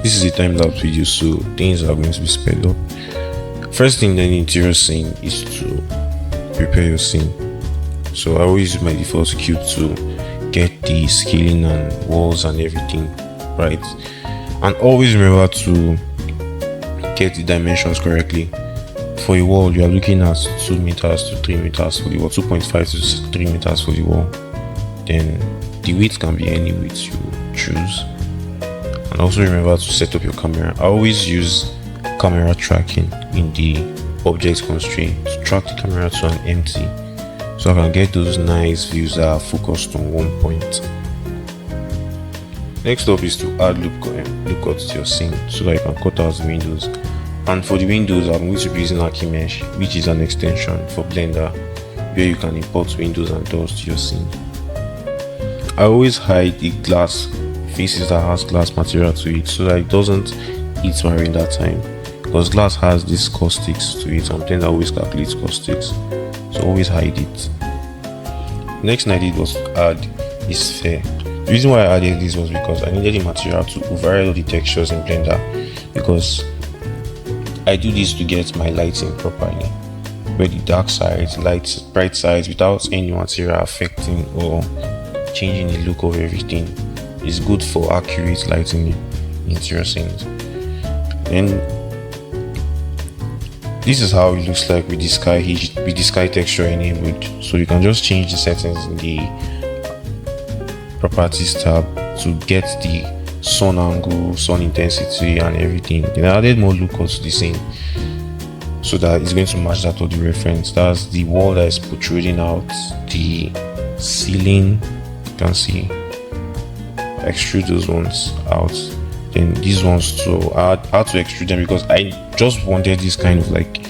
This is a time-lapse video, so things are going to be sped up. First thing in the interior scene is to prepare your scene. So I always use my default cube to get the scaling and walls and everything right, and always remember to get the dimensions correctly. For a wall, you are looking at 2 meters to 3 meters for the wall, 2.5 to 3 meters for the wall. Then the width can be any width you choose. And also remember to set up your camera. I always use camera tracking in the object constraint to track the camera to an empty, so I can get those nice views that are focused on one point. Next up is to add loop cuts to your scene so that you can cut out the windows. And for the windows, I'm going to be using Mesh, which is an extension for Blender where you can import windows and doors to your scene. I always hide the glass faces that has glass material to it so that it doesn't eat my render time, because glass has these caustics to it and Blender always calculates caustics, so always hide it. Next thing I did was to add this sphere. The reason why I added this was because I needed the material to override all the textures in Blender, because I do this to get my lighting properly, where the dark sides, light, bright sides, without any material affecting or changing the look of everything. Is good for accurate lighting in interior scenes. Then this is how it looks like with the sky texture enabled. So you can just change the settings in the properties tab to get the sun angle, sun intensity and everything. Then I added more look cuts to the scene so that it's going to match that of the reference. That's the wall that is protruding out, the ceiling, you can see. Extrude those ones out. Then these ones too, I had to extrude them because I just wanted this kind of like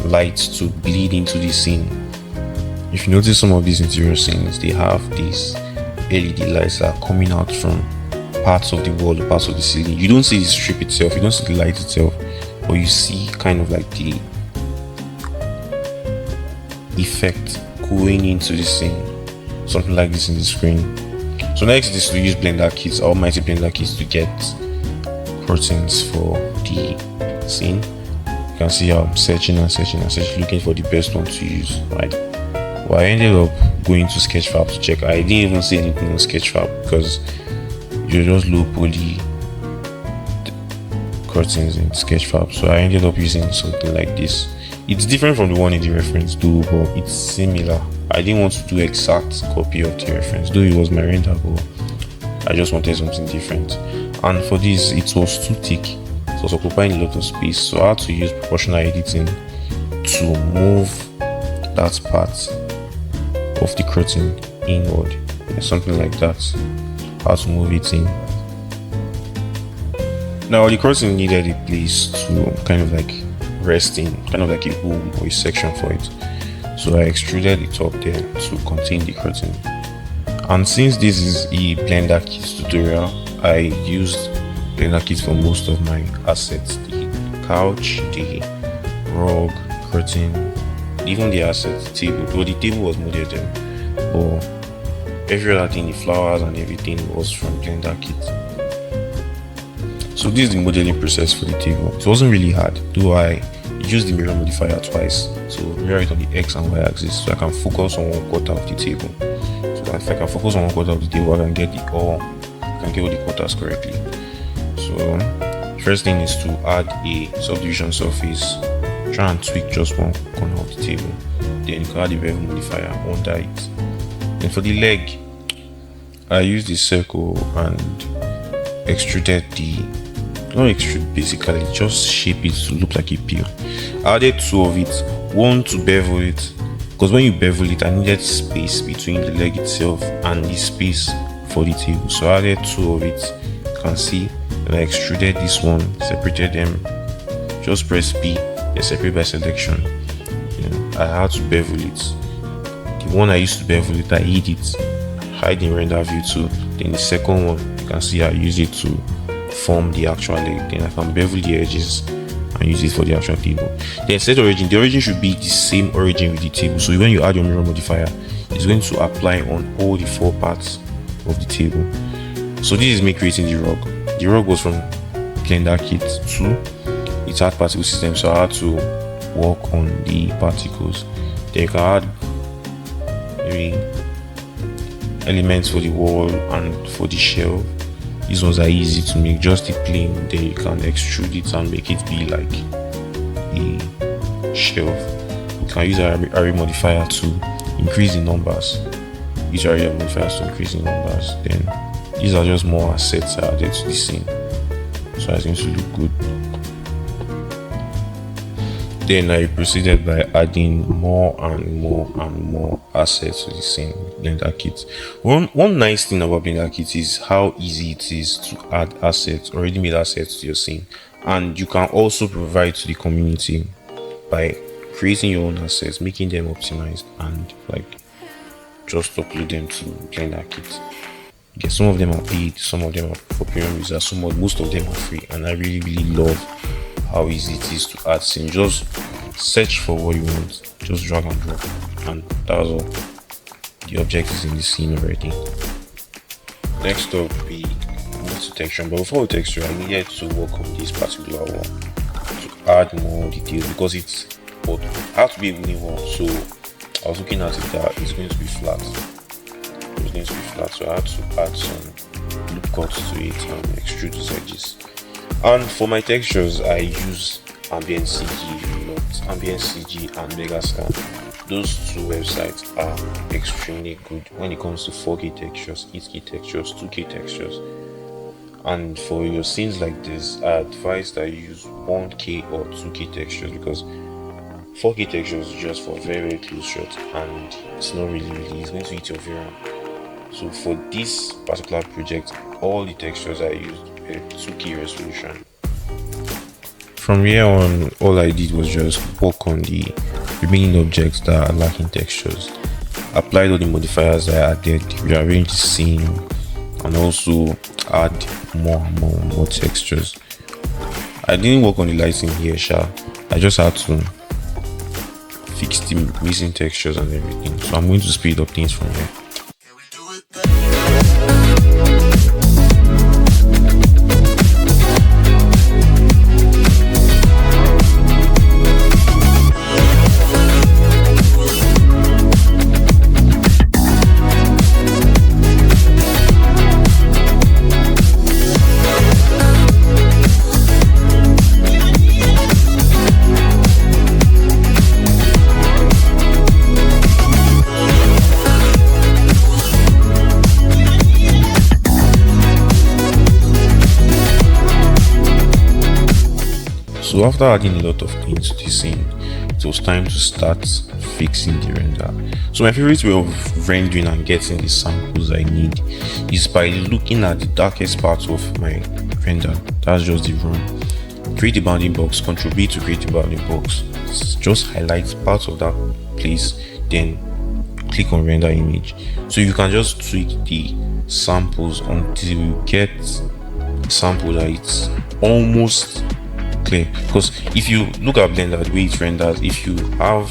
light to bleed into the scene. If you notice some of these interior scenes, they have these LED lights that are coming out from parts of the wall or parts of the ceiling. You don't see the strip itself, you don't see the light itself, but you see kind of like the effect going into the scene, something like this in the screen. So next is to use Blenderkit, almighty Blenderkit, to get curtains for the scene. You can see how I'm searching looking for the best one to use, right? Well, I ended up going to Sketchfab to check. I didn't even see anything on Sketchfab because you just low poly curtains in Sketchfab, so I ended up using something like this. It's different from the one in the reference though, but it's similar. I didn't want to do exact copy of the reference, though it was my render, but I just wanted something different. And for this, it was too thick, it was occupying a lot of space, so I had to use proportional editing to move that part of the curtain inward, something like that. I had to move it in. Now the curtain needed a place to kind of like rest in, kind of like a home or a section for it. So I extruded the top there to contain the curtain. And since this is a Blenderkit tutorial, I used Blenderkit for most of my assets. The couch, the rug, curtain, even the asset table. Though the table was modded there, but every other thing, the flowers and everything, was from Blenderkit. So this is the modeling process for the table. It wasn't really hard, though I used the mirror modifier twice to mirror it on the X and Y axis, so I can focus on one quarter of the table. So that if I can focus on one quarter of the table, I can get all the quarters correctly. So first thing is to add a subdivision surface. Try and tweak just one corner of the table. Then you can add the bevel modifier under it. Then for the leg, I used the circle and extruded basically just shape it to look like a peel. I added 2 of it, one to bevel it, because when you bevel it, I needed space between the leg itself and the space for the table. So I added 2 of it. You can see when I extruded this one, separated them, just press B, they separate by selection. I had to bevel it. The one I used to bevel it, I hid it, hide in render view too. Then the second one, you can see I use it to form the actual leg. Then I can bevel the edges and use it for the actual table. Then set origin. The origin should be the same origin with the table. So when you add your mirror modifier, it's going to apply on all the 4 parts of the table. So this is me creating the rug. The rug was from Blenderkit 2. It had particle system, so I had to work on the particles. Then you can add maybe elements for the wall and for the shelf. These ones are easy to make, just the plane, then you can extrude it and make it be like a shelf. You can use array modifier to increase the numbers. Use array modifiers to increase the numbers. Then these are just more assets added to the scene, so it's going to look good. Then I proceeded by adding more and more assets to the scene Blenderkit. One nice thing about Blenderkit is how easy it is to add assets, already made assets to your scene, and you can also provide to the community by creating your own assets, making them optimized, and like just upload them to Blenderkit. Yeah, some of them are paid, some of them are for premium users, most of them are free, and I really love how easy it is to add scene. Just search for what you want, just drag and drop, and that's all. The object is in the scene already. Next up, we move to texture, but before texture, I needed to work on this particular one to add more details, because it had to be a wooden wall. So I was looking at it that it's going to be flat. It's going to be flat, so I had to add some loop cuts to it and extrude those edges. And for my textures, I use Ambient CG, Ambient CG and Megascan. Those two websites are extremely good when it comes to 4K textures, 8K textures, 2K textures. And for your scenes like this, I advise that you use 1K or 2K textures, because 4K textures is just for very close shots, and it's not really it's going to eat your VRAM. So for this particular project, all the textures I used were 2K resolution. From here on, all I did was just work on the remaining objects that are lacking textures. Applied all the modifiers I added, rearrange the scene, and also add more and more textures. I didn't work on the lighting here, I just had to fix the missing textures and everything. So I'm going to speed up things from here. So after adding a lot of things to the scene, it was time to start fixing the render. So my favorite way of rendering and getting the samples I need is by looking at the darkest part of my render. That's just the room. Create the bounding box, Ctrl B to create the bounding box. Just highlight part of that place, then click on render image. So you can just tweak the samples until you get a sample that it's almost clear. Because if you look at Blender, the way it renders, if you have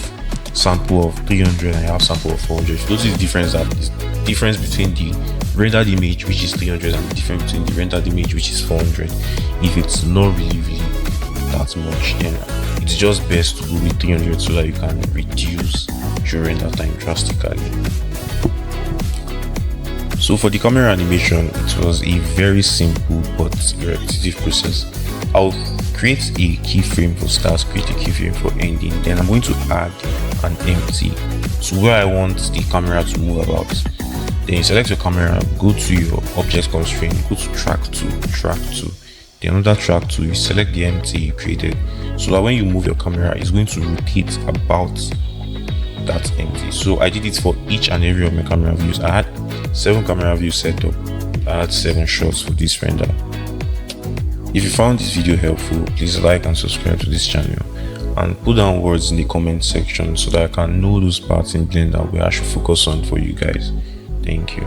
sample of 300 and you have sample of 400, if you notice the difference, that is difference between the rendered image, which is 300, and the difference between the rendered image, which is 400. If it's not really that much, then it's just best to go with 300 so that you can reduce your render time drastically. So for the camera animation, it was a very simple but repetitive process. I'll create a keyframe for start, create a keyframe for ending, then I'm going to add an empty to where I want the camera to move about. Then you select your camera, go to your object constraint, go to track 2, then under track 2 you select the empty you created, so that when you move your camera, it's going to rotate about that empty. So I did it for each and every of my camera views. I had 7 camera views set up. I had 7 shots for this render. If you found this video helpful, please like and subscribe to this channel, and put down words in the comment section so that I can know those parts in Blender where I should focus on for you guys. Thank you.